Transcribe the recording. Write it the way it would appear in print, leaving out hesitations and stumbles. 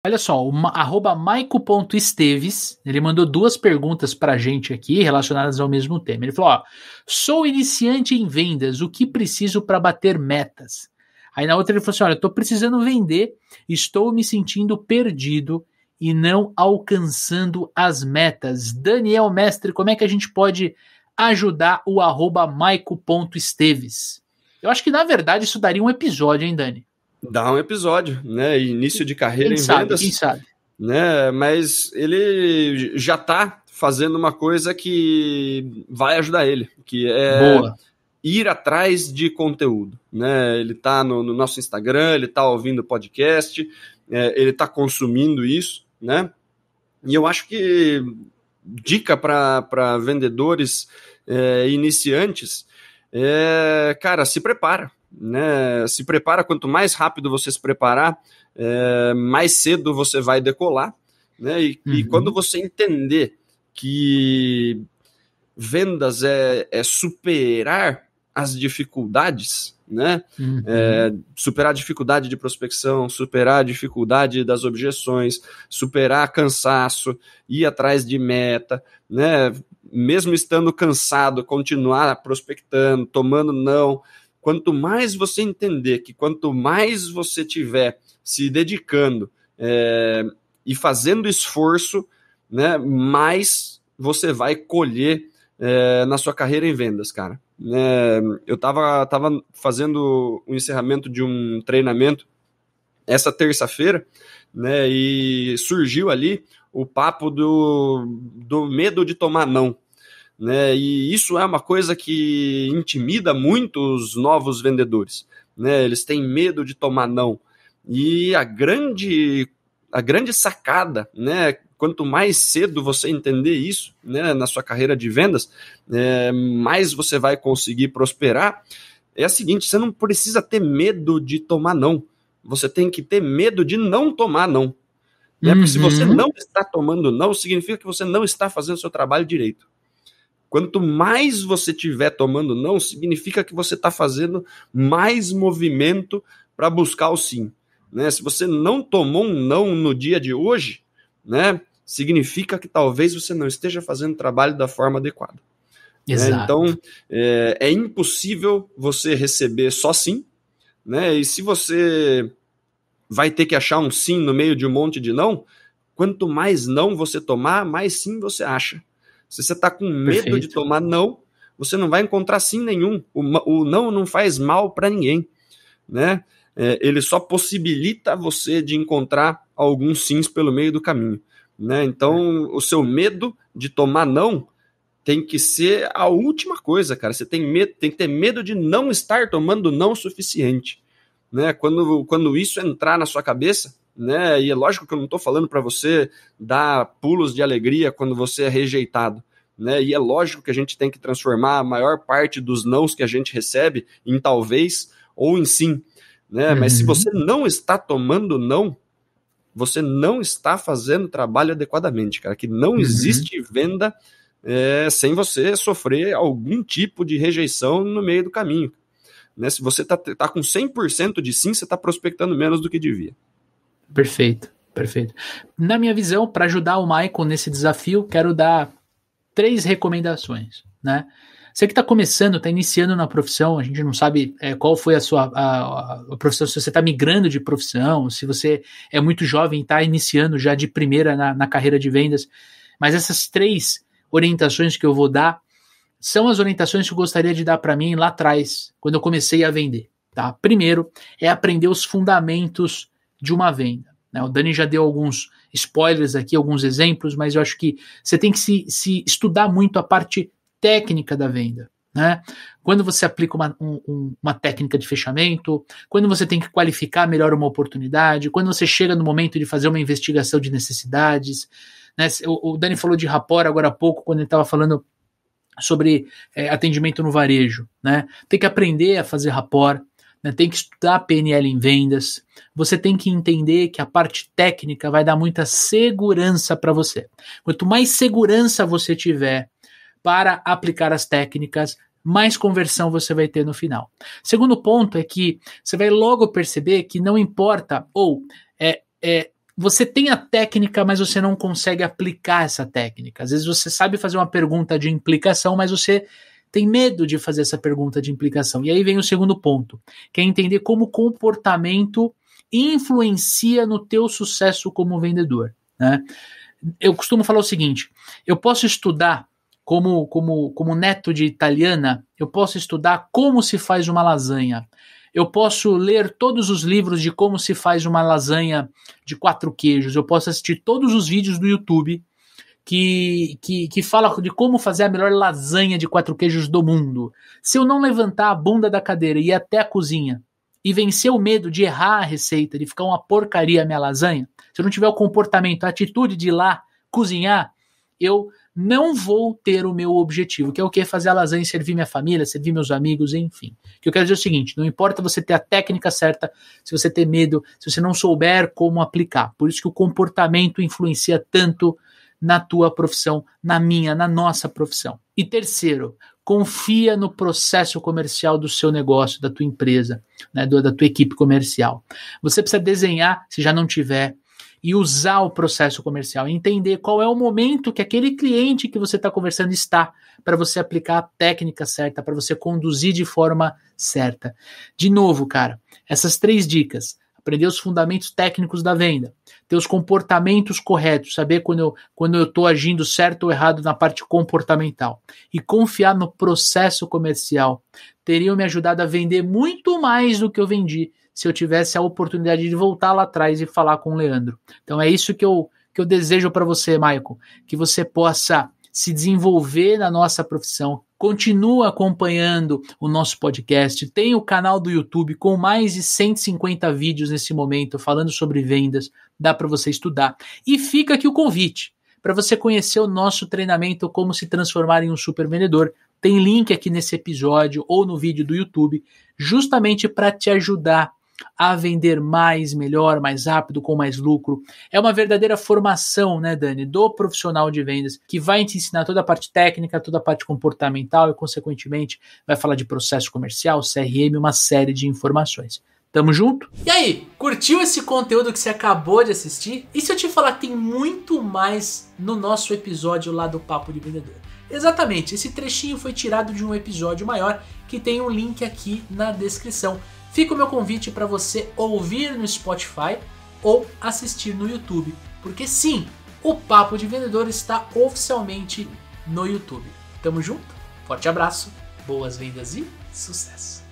Olha só, arroba maico.esteves, ele mandou 2 perguntas pra gente aqui, relacionadas ao mesmo tema. Ele falou, ó, sou iniciante em vendas, o que preciso para bater metas? Aí na outra ele falou assim, olha, tô precisando vender, estou me sentindo perdido e não alcançando as metas. Daniel Mestre, como é que a gente pode ajudar o arroba maico.esteves? Eu acho que na verdade isso daria um episódio, hein, Dani? Dá um episódio, né? Início de carreira Quem em sabe, vendas. quem sabe? Né? Mas ele já está fazendo uma coisa que vai ajudar ele, que é Boa. ir atrás de conteúdo. Né? Ele está no nosso Instagram, ele está ouvindo podcast, ele está consumindo isso, né? E eu acho que dica para vendedores iniciantes cara, se prepara. Né? Se prepara, quanto mais rápido você se preparar, mais cedo você vai decolar. Né? E quando você entender que vendas é superar as dificuldades, né? Superar a dificuldade de prospecção, superar a dificuldade das objeções, superar cansaço, ir atrás de meta, né? Mesmo estando cansado, continuar prospectando, tomando não. Quanto mais você entender que quanto mais você tiver se dedicando e fazendo esforço, né, mais você vai colher na sua carreira em vendas, cara. Eu tava fazendo o encerramento de um treinamento essa terça-feira, né, e surgiu ali o papo do medo de tomar não. Né, e isso é uma coisa que intimida muito os novos vendedores. Né, eles têm medo de tomar não. E a grande sacada, né, quanto mais cedo você entender isso, né, na sua carreira de vendas, mais você vai conseguir prosperar. É a seguinte, você não precisa ter medo de tomar não. Você tem que ter medo de não tomar não. Né? Porque se você não está tomando não, significa que você não está fazendo o seu trabalho direito. Quanto mais você estiver tomando não, significa que você está fazendo mais movimento para buscar o sim. Né? Se você não tomou um não no dia de hoje, né, significa que talvez você não esteja fazendo o trabalho da forma adequada. Né? Então, é impossível você receber só sim. Né? E se você vai ter que achar um sim no meio de um monte de não, quanto mais não você tomar, mais sim você acha. Se você está com medo de tomar não, você não vai encontrar sim nenhum. O não faz mal para ninguém. Né? Ele só possibilita você de encontrar alguns sims pelo meio do caminho. Né? Então, o seu medo de tomar não tem que ser a última coisa, cara. Você tem que ter medo de não estar tomando não o suficiente. Né? Quando isso entrar na sua cabeça, né? E é lógico que eu não estou falando para você dar pulos de alegria quando você é rejeitado. Né? E é lógico que a gente tem que transformar a maior parte dos nãos que a gente recebe em talvez ou em sim. Né? Mas se você não está tomando não, você não está fazendo o trabalho adequadamente, cara. Que não existe venda sem você sofrer algum tipo de rejeição no meio do caminho. Né? Se você tá com 100% de sim, você está prospectando menos do que devia. Perfeito, perfeito. Na minha visão, para ajudar o Michael nesse desafio, quero dar 3 recomendações, né? Você que está começando, está iniciando na profissão, a gente não sabe qual foi a sua a profissão, se você está migrando de profissão, se você é muito jovem e está iniciando já de primeira na carreira de vendas, mas essas 3 orientações que eu vou dar são as orientações que eu gostaria de dar para mim lá atrás, quando eu comecei a vender. Tá? Primeiro, é aprender os fundamentos de uma venda. Né? O Dani já deu alguns spoilers aqui, alguns exemplos, mas eu acho que você tem que se estudar muito a parte técnica da venda. Né? Quando você aplica uma técnica de fechamento, quando você tem que qualificar melhor uma oportunidade, quando você chega no momento de fazer uma investigação de necessidades. Né? O Dani falou de rapport agora há pouco, quando ele estava falando sobre atendimento no varejo. Né? Tem que aprender a fazer rapport, né? Tem que estudar PNL em vendas, você tem que entender que a parte técnica vai dar muita segurança para você. Quanto mais segurança você tiver para aplicar as técnicas, mais conversão você vai ter no final. Segundo ponto é que você vai logo perceber que não importa, ou você tem a técnica, mas você não consegue aplicar essa técnica. Às vezes você sabe fazer uma pergunta de implicação, mas você tem medo de fazer essa pergunta de implicação. E aí vem o segundo ponto, que é entender como o comportamento influencia no teu sucesso como vendedor, né? Eu costumo falar o seguinte, eu posso estudar como neto de italiana, eu posso estudar como se faz uma lasanha. Eu posso ler todos os livros de como se faz uma lasanha de 4 queijos. Eu posso assistir todos os vídeos do YouTube que fala de como fazer a melhor lasanha de 4 queijos do mundo. Se eu não levantar a bunda da cadeira e ir até a cozinha e vencer o medo de errar a receita, de ficar uma porcaria a minha lasanha, se eu não tiver o comportamento, a atitude de ir lá cozinhar, eu não vou ter o meu objetivo, que é o quê? Fazer a lasanha e servir minha família, servir meus amigos, enfim. O que eu quero dizer é o seguinte, não importa você ter a técnica certa, se você ter medo, se você não souber como aplicar. Por isso que o comportamento influencia tanto na tua profissão, na minha, na nossa profissão. E terceiro, confia no processo comercial do seu negócio, da tua empresa, né, da tua equipe comercial. Você precisa desenhar, se já não tiver, e usar o processo comercial, entender qual é o momento que aquele cliente que você está conversando está, para você aplicar a técnica certa, para você conduzir de forma certa. De novo, cara, essas 3 dicas, aprender os fundamentos técnicos da venda, ter os comportamentos corretos, saber quando eu estou agindo certo ou errado na parte comportamental, e confiar no processo comercial, teriam me ajudado a vender muito mais do que eu vendi, se eu tivesse a oportunidade de voltar lá atrás e falar com o Leandro. Então é isso que eu desejo para você, Michael, que você possa se desenvolver na nossa profissão, continua acompanhando o nosso podcast, tem o canal do YouTube com mais de 150 vídeos nesse momento falando sobre vendas, dá para você estudar. E fica aqui o convite para você conhecer o nosso treinamento Como se transformar em um super vendedor. Tem link aqui nesse episódio ou no vídeo do YouTube, justamente para te ajudar a vender mais, melhor, mais rápido, com mais lucro. É uma verdadeira formação, né, Dani, do profissional de vendas, que vai te ensinar toda a parte técnica, toda a parte comportamental e, consequentemente, vai falar de processo comercial, CRM, uma série de informações. Tamo junto? E aí, curtiu esse conteúdo que você acabou de assistir? E se eu te falar que tem muito mais no nosso episódio lá do Papo de Vendedor? Exatamente, esse trechinho foi tirado de um episódio maior que tem um link aqui na descrição. Fica o meu convite para você ouvir no Spotify ou assistir no YouTube, porque sim, o Papo de Vendedor está oficialmente no YouTube. Tamo junto, forte abraço, boas vendas e sucesso!